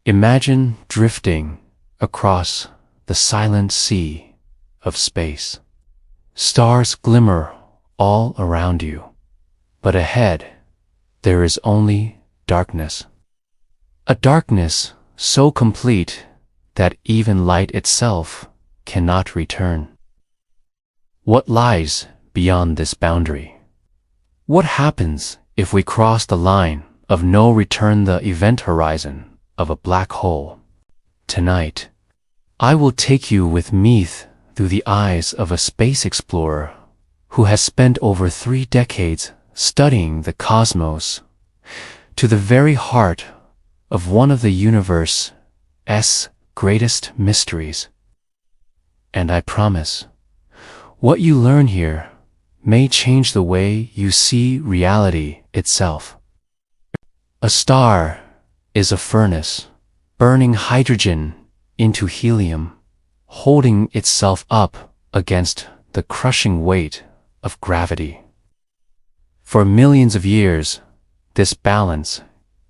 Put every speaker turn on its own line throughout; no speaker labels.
Imagine drifting across the silent sea of space. Stars glimmer all around you, but ahead there is only darkness. A darkness so complete that even light itself cannot return. What lies beyond this boundary? What happens if we cross the line of no return, the event horizon of a black hole? Tonight, I will take you with me through the eyes of a space explorer who has spent over 3 decades studying the cosmos, to the very heart of one of the universe's greatest mysteries. And I promise, what you learn here may change the way you see reality itself. A star is a furnace, burning hydrogen into helium, holding itself up against the crushing weight of gravity. For millions of years, this balance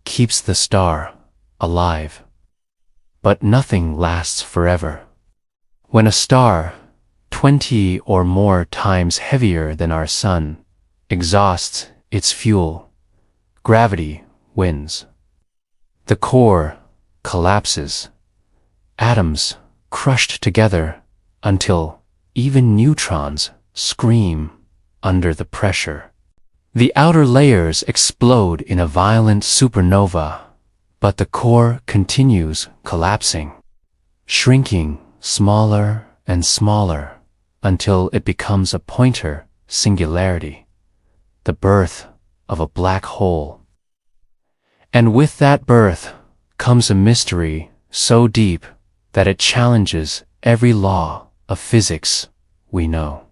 keeps the star alive. But nothing lasts forever. When a star, 20 or more times heavier than our sun, exhausts its fuel, gravity wins. The core collapses, atoms crushed together until even neutrons scream under the pressure. The outer layers explode in a violent supernova, but the core continues collapsing, shrinking smaller and smaller until it becomes a pointer singularity, the birth of a black hole. And with that birth comes a mystery so deep that it challenges every law of physics we know.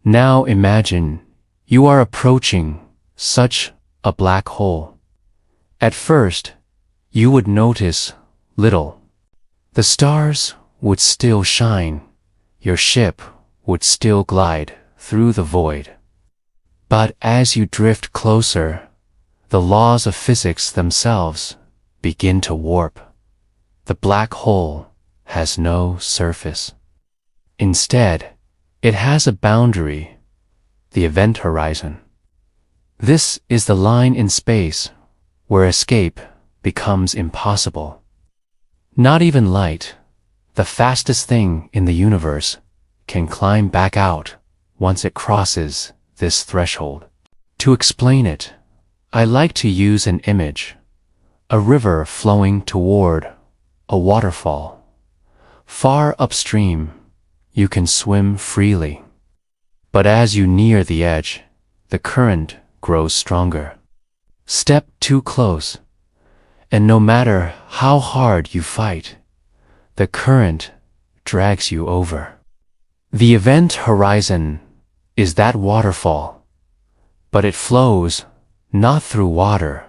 Now imagine you are approaching such a black hole. At first, you would notice little. The stars would still shine, your ship would still glide through the void. But as you drift closer, the laws of physics themselves begin to warp. The black hole has no surface. Instead, it has a boundary, the event horizon. This is the line in space where escape becomes impossible. Not even light, the fastest thing in the universe, can climb back out once it crosses this threshold. To explain it, I like to use an image: a river flowing toward a waterfall. Far upstream, you can swim freely. But as you near the edge, the current grows stronger. Step too close, and no matter how hard you fight, the current drags you over. The event horizon is that waterfall, but it flows not through water,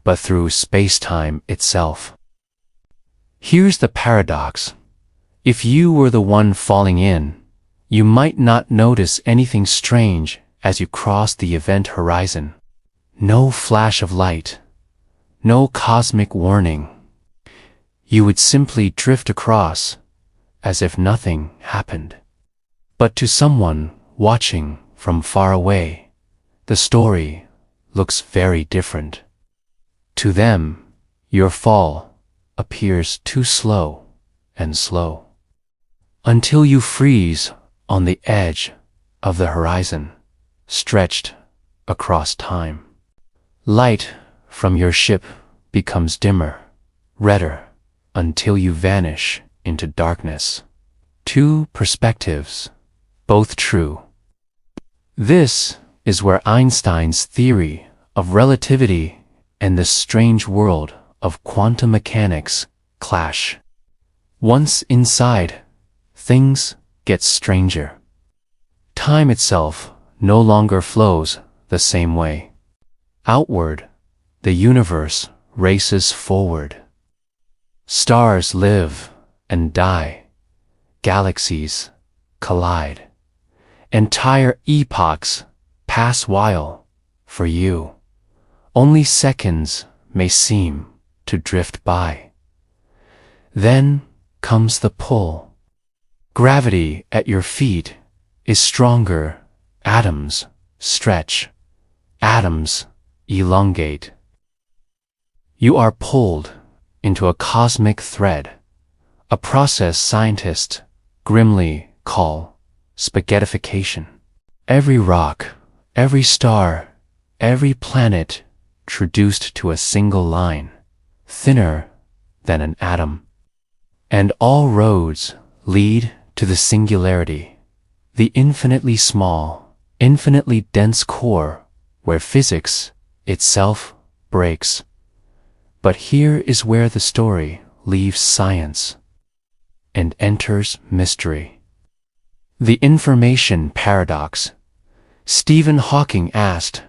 but through space-time itself. Here's the paradox. If you were the one falling in, you might not notice anything strange as you cross the event horizon. No flash of light, no cosmic warning. You would simply drift across as if nothing happened. But to someone watching from far away, the story looks very different. To them, your fall appears too slow and slow, until you freeze on the edge of the horizon, stretched across time. Light from your ship becomes dimmer, redder, until you vanish into darkness. Two perspectives, both true. This is where Einstein's theory of relativity and the strange world of quantum mechanics clash. Once inside, things get stranger. Time itself no longer flows the same way. Outward, the universe races forward. Stars live and die. Galaxies collide. Entire epochs pass while, for you, only seconds may seem to drift by. Then comes the pull. Gravity at your feet is stronger. Atoms stretch. Atoms elongate. You are pulled into a cosmic thread, a process scientists grimly call spaghettification. Every rock, every star, every planet traduced to a single line, thinner than an atom. And all roads lead to the singularity, the infinitely small, infinitely dense core where physics itself breaks. But here is where the story leaves science and enters mystery. The information paradox. Stephen Hawking asked,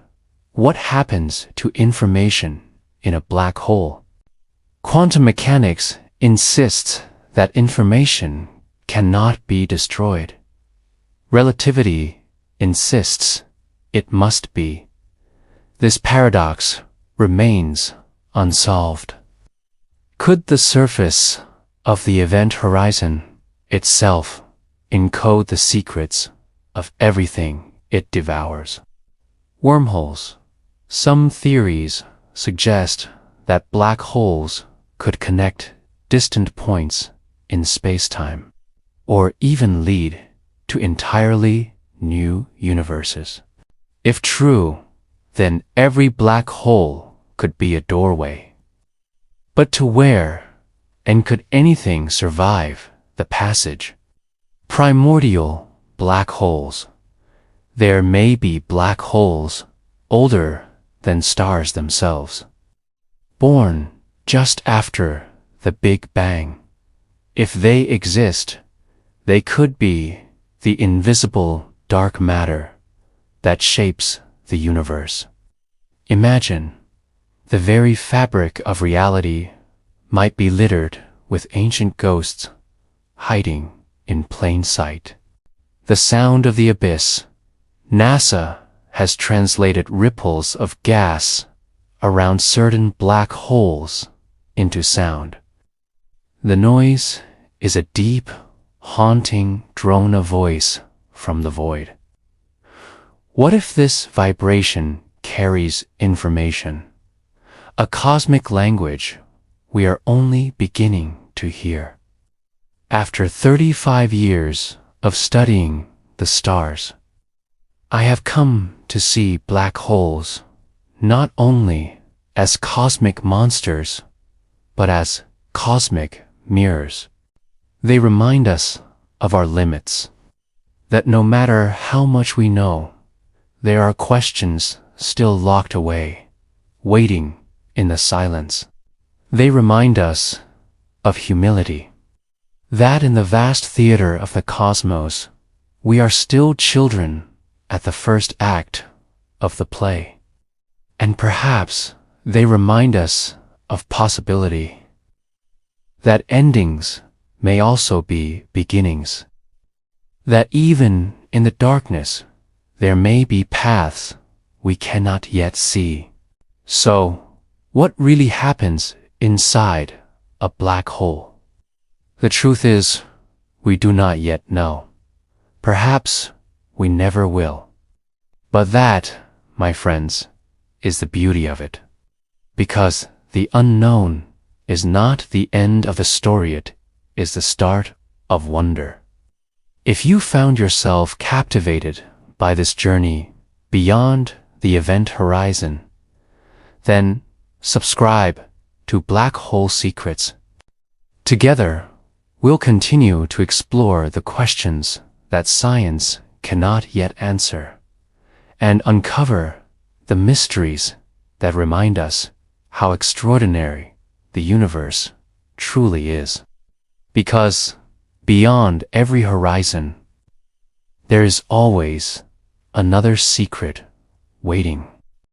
what happens to information in a black hole? Quantum mechanics insists that information cannot be destroyed. Relativity insists it must be. This paradox remains unsolved. Could the surface of the event horizon itself encode the secrets of everything it devours? Wormholes. Some theories suggest that black holes could connect distant points in space-time, or even lead to entirely new universes. If true, then every black hole could be a doorway. But to where, and could anything survive the passage? Primordial black holes. There may be black holes older than stars themselves, born just after the Big Bang. If they exist, they could be the invisible dark matter that shapes the universe. Imagine, the very fabric of reality might be littered with ancient ghosts hiding in plain sight. The sound of the abyss. NASA has translated ripples of gas around certain black holes into sound. The noise is a deep, haunting drone of voice from the void. What if this vibration carries information, a cosmic language we are only beginning to hear? After 35 years of studying the stars, I have come to see black holes not only as cosmic monsters, but as cosmic mirrors. They remind us of our limits, that no matter how much we know, there are questions still locked away, waiting in the silence. They remind us of humility, that in the vast theater of the cosmos, we are still children at the first act of the play. And perhaps they remind us of possibility, that endings may also be beginnings, that even in the darkness there may be paths we cannot yet see. So, what really happens inside a black hole? The truth is, we do not yet know. Perhaps we never will. But that, my friends, is the beauty of it. Because the unknown is not the end of the story, it is the start of wonder. If you found yourself captivated by this journey beyond the event horizon, then subscribe to Black Hole Secrets. Together, we'll continue to explore the questions that science cannot yet answer, and uncover the mysteries that remind us how extraordinary the universe truly is. Because beyond every horizon, there is always another secret waiting.